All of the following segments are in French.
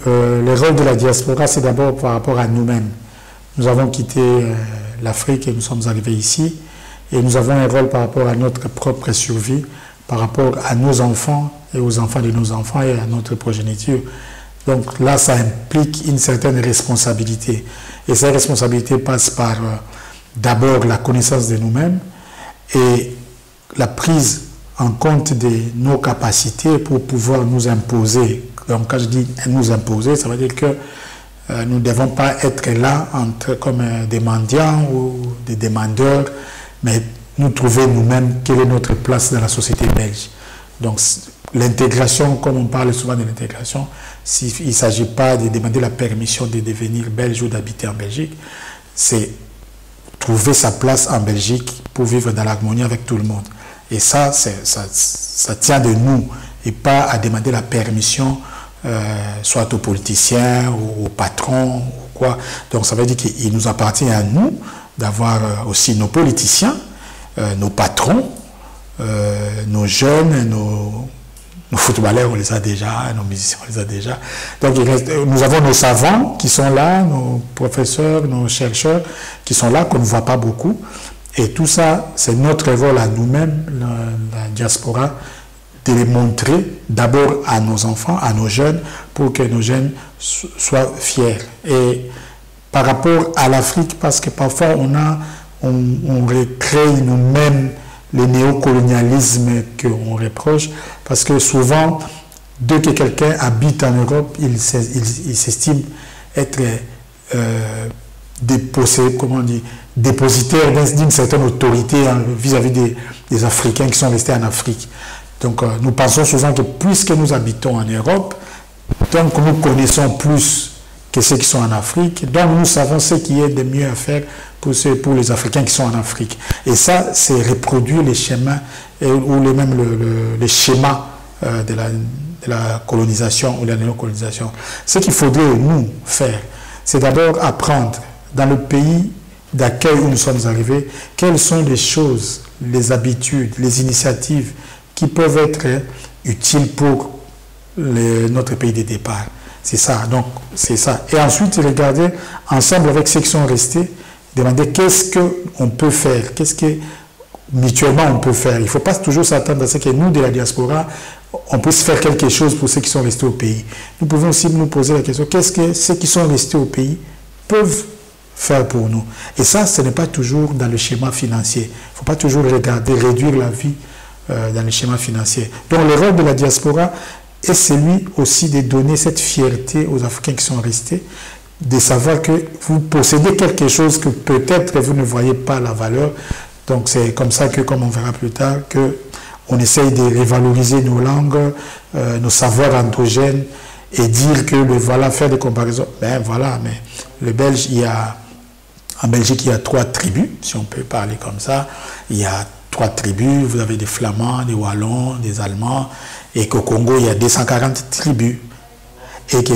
le rôle de la diaspora, c'est d'abord par rapport à nous-mêmes. Nous avons quitté l'Afrique et nous sommes arrivés ici. Et nous avons un rôle par rapport à notre propre survie, par rapport à nos enfants et aux enfants de nos enfants et à notre progéniture. Donc là, ça implique une certaine responsabilité. Et cette responsabilité passe par d'abord la connaissance de nous-mêmes et la prise en compte de nos capacités pour pouvoir nous imposer. Donc quand je dis nous imposer, ça veut dire que nous ne devons pas être là comme des mendiants ou des demandeurs, mais nous trouver nous-mêmes quelle est notre place dans la société belge. Donc l'intégration, comme on parle souvent de l'intégration, il ne s'agit pas de demander la permission de devenir belge ou d'habiter en Belgique, c'est trouver sa place en Belgique pour vivre dans l'harmonie avec tout le monde. Et ça tient de nous et pas à demander la permission soit aux politiciens ou aux patrons ou quoi. Donc ça veut dire qu'il nous appartient à nous d'avoir aussi nos politiciens, nos patrons, nos jeunes, nos footballeurs, on les a déjà, nos musiciens, on les a déjà. Donc nous avons nos savants qui sont là, nos professeurs, nos chercheurs qui sont là, qu'on ne voit pas beaucoup. Et tout ça, c'est notre rôle à nous-mêmes, la diaspora, de les montrer d'abord à nos enfants, à nos jeunes, pour que nos jeunes soient fiers. Et par rapport à l'Afrique, parce que parfois on recrée nous-mêmes le néocolonialisme qu'on reproche, parce que souvent, dès que quelqu'un habite en Europe, il s'estime être dépositaire d'une certaine autorité vis-à-vis des Africains qui sont restés en Afrique. Donc nous pensons souvent que puisque nous habitons en Europe, donc nous connaissons plus que ceux qui sont en Afrique, donc nous savons ce qui est de mieux à faire pour les Africains qui sont en Afrique. Et ça, c'est reproduire les schémas, ou même les schémas de la colonisation ou de la néocolonisation. Ce qu'il faudrait nous faire, c'est d'abord apprendre dans le pays d'accueil où nous sommes arrivés, quelles sont les choses, les habitudes, les initiatives qui peuvent être utiles pour notre pays de départ. C'est ça, donc c'est ça. Et ensuite, regarder ensemble avec ceux qui sont restés, demander qu'est-ce qu'on peut faire, qu'est-ce que mutuellement on peut faire. Il ne faut pas toujours s'attendre à ce que nous, de la diaspora, on puisse faire quelque chose pour ceux qui sont restés au pays. Nous pouvons aussi nous poser la question, qu'est-ce que ceux qui sont restés au pays peuvent faire pour nous. Et ça, ce n'est pas toujours dans le schéma financier. Il ne faut pas toujours regarder, réduire la vie dans le schéma financier. Donc le rôle de la diaspora est celui aussi de donner cette fierté aux Africains qui sont restés, de savoir que vous possédez quelque chose que peut-être vous ne voyez pas la valeur. Donc c'est comme ça que, comme on verra plus tard, qu'on essaye de revaloriser nos langues, nos savoirs endogènes, et dire que, voilà, faire des comparaisons. Ben voilà, mais le Belge, en Belgique, il y a 3 tribus, si on peut parler comme ça. Il y a 3 tribus, vous avez des Flamands, des Wallons, des Allemands, et qu'au Congo, il y a 240 tribus. Et que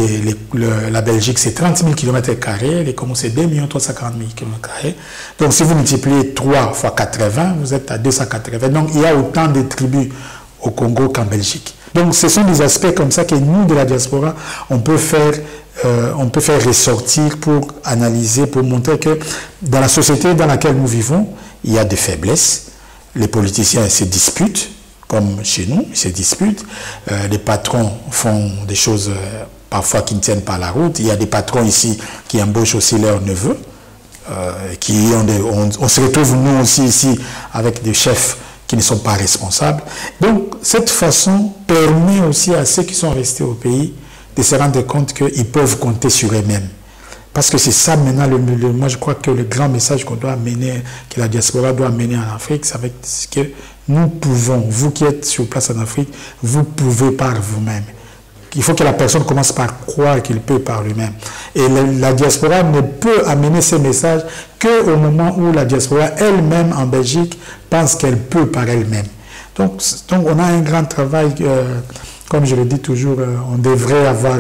la Belgique, c'est 30 000 km², les Congo, c'est 2 340 000 km². Donc, si vous multipliez 3 fois 80, vous êtes à 280. Donc, il y a autant de tribus au Congo qu'en Belgique. Donc, ce sont des aspects comme ça que nous, de la diaspora, on peut faire ressortir pour analyser, pour montrer que dans la société dans laquelle nous vivons, il y a des faiblesses. Les politiciens se disputent, comme chez nous, ils se disputent. Les patrons font des choses parfois qui ne tiennent pas la route. Il y a des patrons ici qui embauchent aussi leurs neveux. On se retrouve nous aussi ici avec des chefs qui ne sont pas responsables. Donc cette façon permet aussi à ceux qui sont restés au pays de se rendre compte qu'ils peuvent compter sur eux-mêmes. Parce que c'est ça maintenant, moi je crois que le grand message qu'on doit amener, que la diaspora doit amener en Afrique, c'est que nous pouvons, vous qui êtes sur place en Afrique, vous pouvez par vous-même. Il faut que la personne commence par croire qu'il peut par lui-même. Et la diaspora ne peut amener ces messages qu'au moment où la diaspora elle-même en Belgique pense qu'elle peut par elle-même. Donc on a un grand travail, comme je le dis toujours, on devrait avoir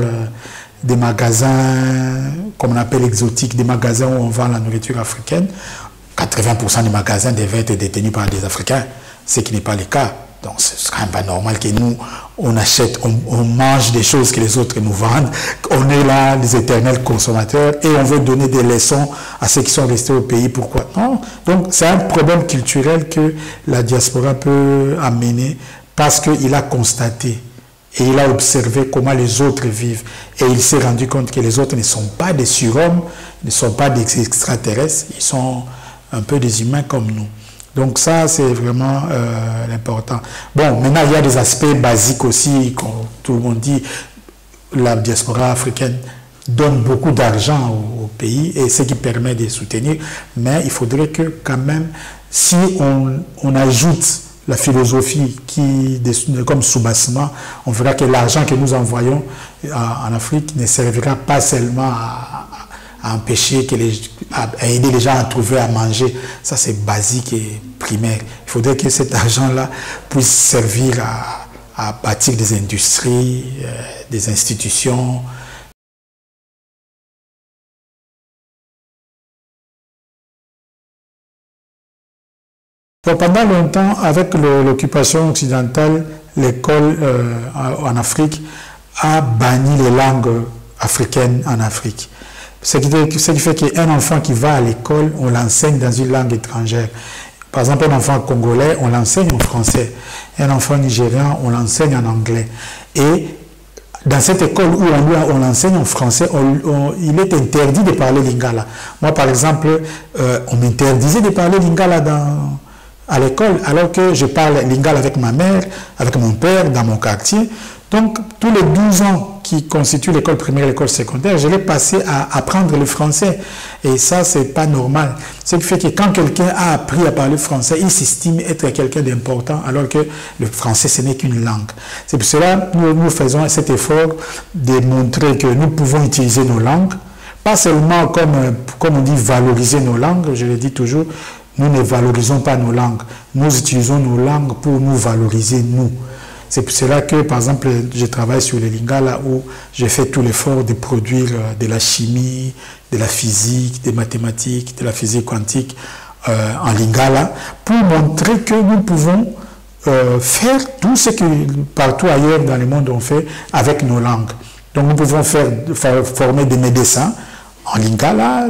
des magasins, comme on appelle exotiques, des magasins où on vend la nourriture africaine. 80% des magasins devaient être détenus par des Africains, ce qui n'est pas le cas. Donc, ce serait pas normal que nous, on achète, on mange des choses que les autres nous vendent. On est là, les éternels consommateurs, et on veut donner des leçons à ceux qui sont restés au pays. Pourquoi? Non. Donc, c'est un problème culturel que la diaspora peut amener parce qu'il a constaté et il a observé comment les autres vivent. Et il s'est rendu compte que les autres ne sont pas des surhommes, ne sont pas des extraterrestres, ils sont un peu des humains comme nous. Donc ça, c'est vraiment l'important. Bon, maintenant, il y a des aspects basiques aussi, comme tout le monde dit, la diaspora africaine donne beaucoup d'argent au pays, et ce qui permet de soutenir, mais il faudrait que quand même, si on ajoute la philosophie comme sous-bassement, on verra que l'argent que nous envoyons en Afrique ne servira pas seulement à empêcher, à aider les gens à trouver à manger. Ça, c'est basique et primaire. Il faudrait que cet argent-là puisse servir à bâtir des industries, des institutions. Donc, pendant longtemps, avec l'occupation occidentale, l'école en Afrique a banni les langues africaines en Afrique. Ce qui fait qu'un enfant qui va à l'école, on l'enseigne dans une langue étrangère. Par exemple, un enfant congolais, on l'enseigne en français. Un enfant nigérian, on l'enseigne en anglais. Et dans cette école où on l'enseigne en français, il est interdit de parler lingala. Moi, par exemple, on m'interdisait de parler lingala à l'école, alors que je parle lingala avec ma mère, avec mon père, dans mon quartier. Donc, tous les 12 ans qui constituent l'école primaire et l'école secondaire, je l'ai passé à apprendre le français. Et ça, c'est pas normal. Ce qui fait que quand quelqu'un a appris à parler français, il s'estime être quelqu'un d'important, alors que le français, ce n'est qu'une langue. C'est pour cela que nous faisons cet effort de montrer que nous pouvons utiliser nos langues, pas seulement comme on dit valoriser nos langues, je le dis toujours, nous ne valorisons pas nos langues, nous utilisons nos langues pour nous valoriser, nous. C'est pour cela que, par exemple, je travaille sur le lingala où j'ai fait tout l'effort de produire de la chimie, de la physique, des mathématiques, de la physique quantique en lingala pour montrer que nous pouvons faire tout ce que partout ailleurs dans le monde on fait avec nos langues. Donc nous pouvons former des médecins en lingala,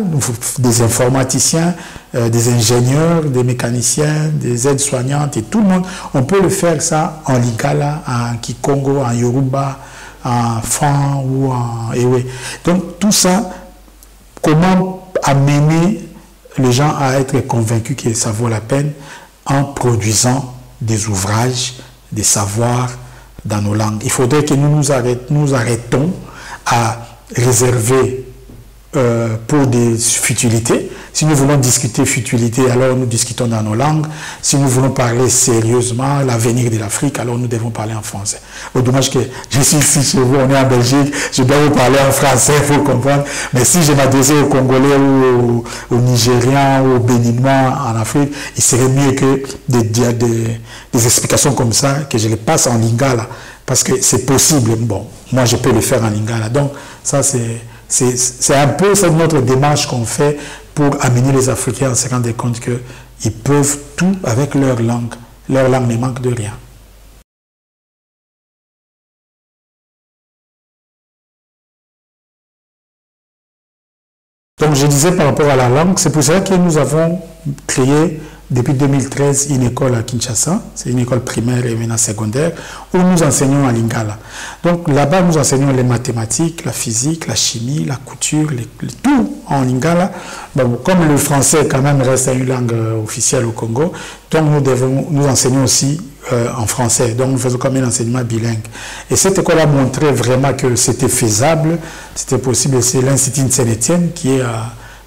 des informaticiens, des ingénieurs, des mécaniciens, des aides-soignantes et tout le monde. On peut le faire ça en lingala, en kikongo, en yoruba, en fan ou en ewe. Donc tout ça, comment amener les gens à être convaincus que ça vaut la peine en produisant des ouvrages, des savoirs dans nos langues. Il faudrait que nous arrêtons à réserver pour des futilités. Si nous voulons discuter futilité, alors nous discutons dans nos langues. Si nous voulons parler sérieusement l'avenir de l'Afrique, alors nous devons parler en français. Au dommage que je suis ici chez vous, on est en Belgique, je dois vous parler en français, il faut comprendre. Mais si je m'adressais aux Congolais ou aux Nigérians ou aux Béninois en Afrique, il serait mieux que des explications comme ça, que je les passe en lingala. Parce que c'est possible. Bon, moi je peux le faire en lingala. Donc ça c'est un peu notre démarche qu'on fait pour amener les Africains à se rendre compte qu'ils peuvent tout avec leur langue. Leur langue ne manque de rien. Donc je disais par rapport à la langue, c'est pour ça que nous avons créé depuis 2013 une école à Kinshasa, c'est une école primaire et maintenant secondaire, où nous enseignons en lingala. Donc là-bas, nous enseignons les mathématiques, la physique, la chimie, la couture, tout en lingala. Bon, comme le français quand même reste une langue officielle au Congo, donc nous enseignons aussi en français. Donc nous faisons comme un enseignement bilingue. Et cette école a montré vraiment que c'était faisable, c'était possible. C'est l'Institut Saint-Étienne qui est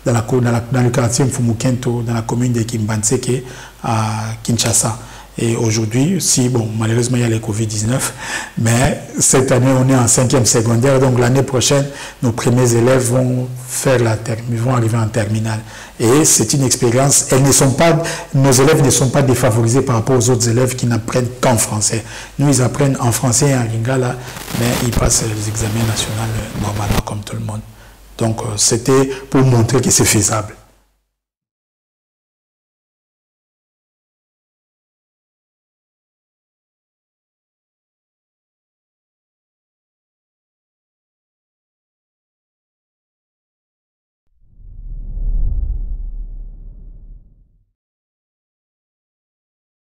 dans le quartier Mfumukento, dans la commune de Kimbanseke à Kinshasa. Et aujourd'hui, bon, malheureusement, il y a le Covid-19, mais cette année, on est en 5e secondaire, donc l'année prochaine, nos premiers élèves vont arriver en terminale. Et c'est une expérience, nos élèves ne sont pas défavorisés par rapport aux autres élèves qui n'apprennent qu'en français. Nous, ils apprennent en français et en lingala, mais ils passent les examens nationaux normalement comme tout le monde. Donc, c'était pour montrer que c'est faisable.